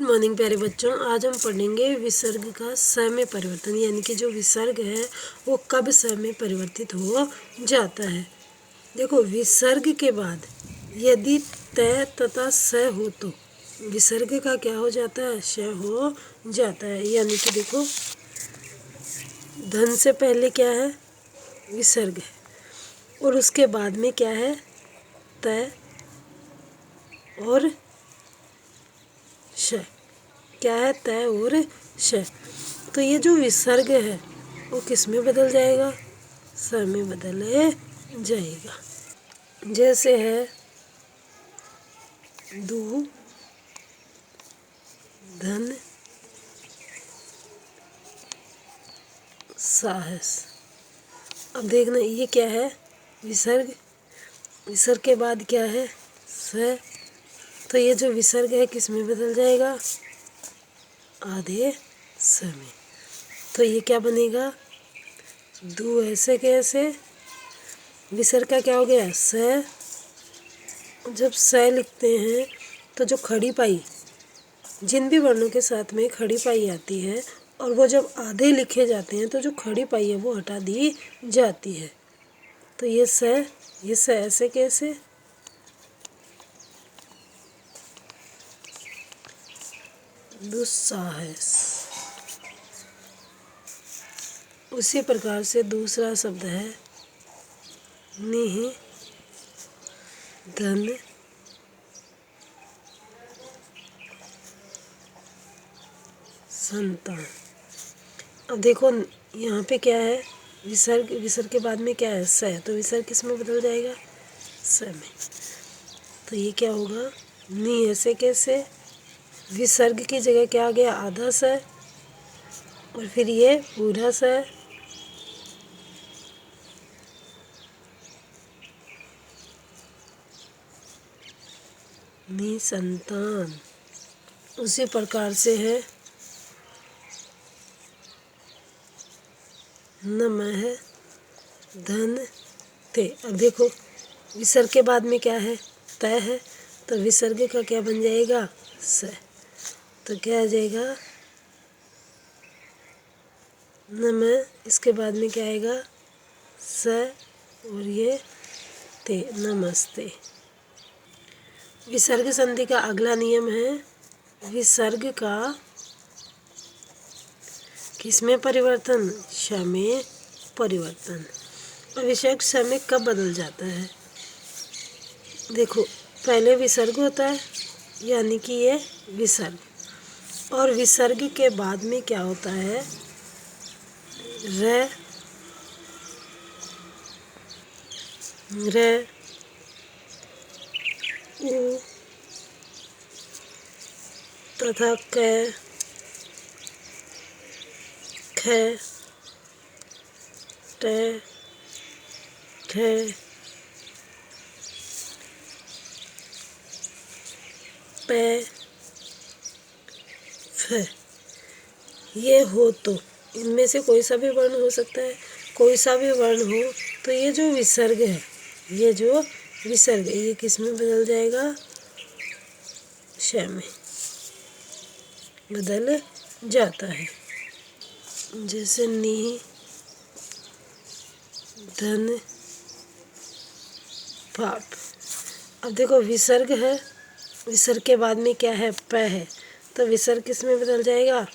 Good morning प्यारे बच्चों। आज हम पढ़ेंगे विसर्ग का स में परिवर्तन, यानी कि जो विसर्ग है वो कब स में परिवर्तित हो जाता है। देखो, विसर्ग के बाद यदि त तथा स हो तो विसर्ग का क्या हो जाता है, श हो जाता है। यानी कि देखो, धन से पहले क्या है, विसर्ग है, और उसके बाद में क्या है, त और श। क्या है, त और श। तो ये जो विसर्ग है वो किस में बदल जाएगा, स में बदल जाएगा। जैसे है दू धन साहस। अब देखना, ये क्या है, विसर्ग। विसर्ग के बाद क्या है, स। तो ये जो विसर्ग है किस में बदल जाएगा, आधे स में। तो ये क्या बनेगा, दू ऐसे कैसे, विसर्ग का क्या हो गया, स। जब स लिखते हैं तो जो खड़ी पाई, जिन भी वर्णों के साथ में खड़ी पाई आती है, और वो जब आधे लिखे जाते हैं तो जो खड़ी पाई है वो हटा दी जाती है। तो ये स ऐसे कैसे, दुस्साहस। उसी प्रकार से दूसरा शब्द है निह धन संतान। अब देखो, यहाँ पे क्या है, विसर्ग। विसर्ग के बाद में क्या है, स। तो विसर्ग किस में बदल जाएगा, स में। तो ये क्या होगा, नी ऐसे कैसे, विसर्ग की जगह क्या आ गया, आधा स, और फिर ये पूरा स। नी संतान। उसी प्रकार से है नमः धन ते। अब देखो, विसर्ग के बाद में क्या है, त है, तो विसर्ग का क्या बन जाएगा, स। तो क्या आ जाएगा, नमः, इसके बाद में क्या आएगा, स, और ये ते, नमस्ते। विसर्ग संधि का अगला नियम है विसर्ग का किस में परिवर्तन, श में परिवर्तन। और विसर्ग श में कब बदल जाता है, देखो, पहले विसर्ग होता है, यानी कि ये विसर्ग, और विसर्ग के बाद में क्या होता है, र उ तथा क, ख, ट, ठ, प, फ। ये हो तो इनमें से कोई सा भी वर्ण हो सकता है, कोई सा भी वर्ण हो तो ये जो विसर्ग है, ये जो विसर्ग है, ये किस में बदल जाएगा, श में बदल जाता है। जैसे नी धन पाप। अब देखो, विसर्ग है, विसर्ग के बाद में क्या है, प है, तो विसर्ग किस में बदल जाएगा,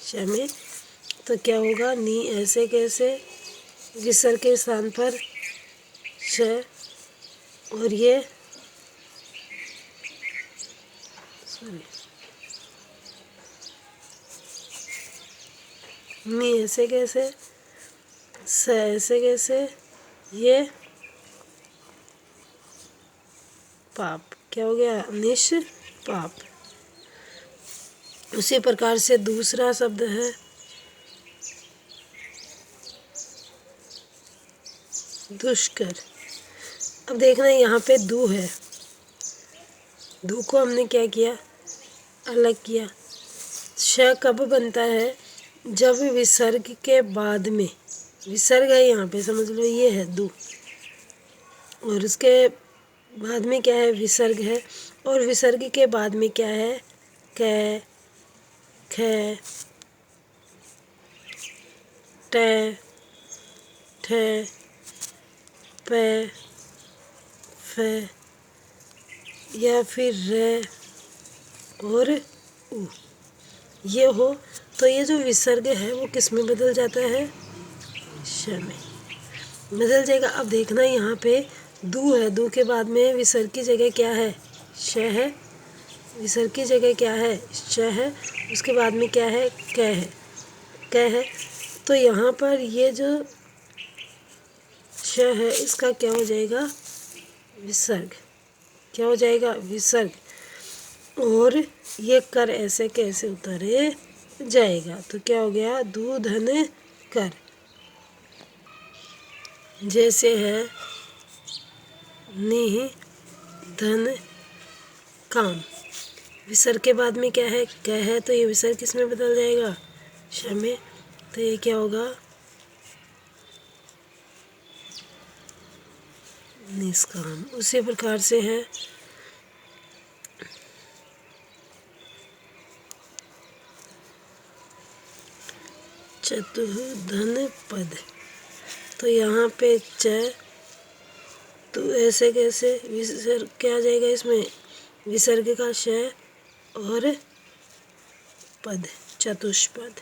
श में। तो क्या होगा, नी ऐसे कैसे, विसर्ग के स्थान पर श, और ये नी ऐसे कैसे, स ऐसे कैसे, ये पाप। क्या हो गया, निष्पाप। उसी प्रकार से दूसरा शब्द है दुष्कर। अब देखना, यहाँ पे दू है, दू को हमने क्या किया, अलग किया। श कब बनता है, जब विसर्ग के बाद में, विसर्ग है यहाँ पे, समझ लो ये है दू, और उसके बाद में क्या है, विसर्ग है, और विसर्ग के बाद में क्या है, कै, खे, टे, ठे, पे, फे या फिर रे और उ ये हो तो ये जो विसर्ग है वो किस में बदल जाता है? श में बदल जाएगा। अब देखना यहाँ पे दू है, दू के बाद में विसर्ग की जगह क्या है? श है। विसर्ग की जगह क्या है? श है। उसके बाद में क्या है? क है। क है। तो यहाँ पर ये जो श है इसका क्या हो जाएगा? विसर्ग। क्या हो जाएगा? विसर्ग। और ये कर ऐसे कैसे उतारे जाएगा? तो क्या हो गया? दू धन कर। जैसे है नि धन काम। विसर्ग के बाद में क्या है? क है। तो ये विसर्ग किस में बदल जाएगा? श में। तो ये क्या होगा? निष्काम। उसी प्रकार से है चतुर्धन पद। तो यहाँ पे च, तो ऐसे कैसे विसर्ग क्या आ जाएगा इसमें? विसर्ग का श और पद, चतुष्पद।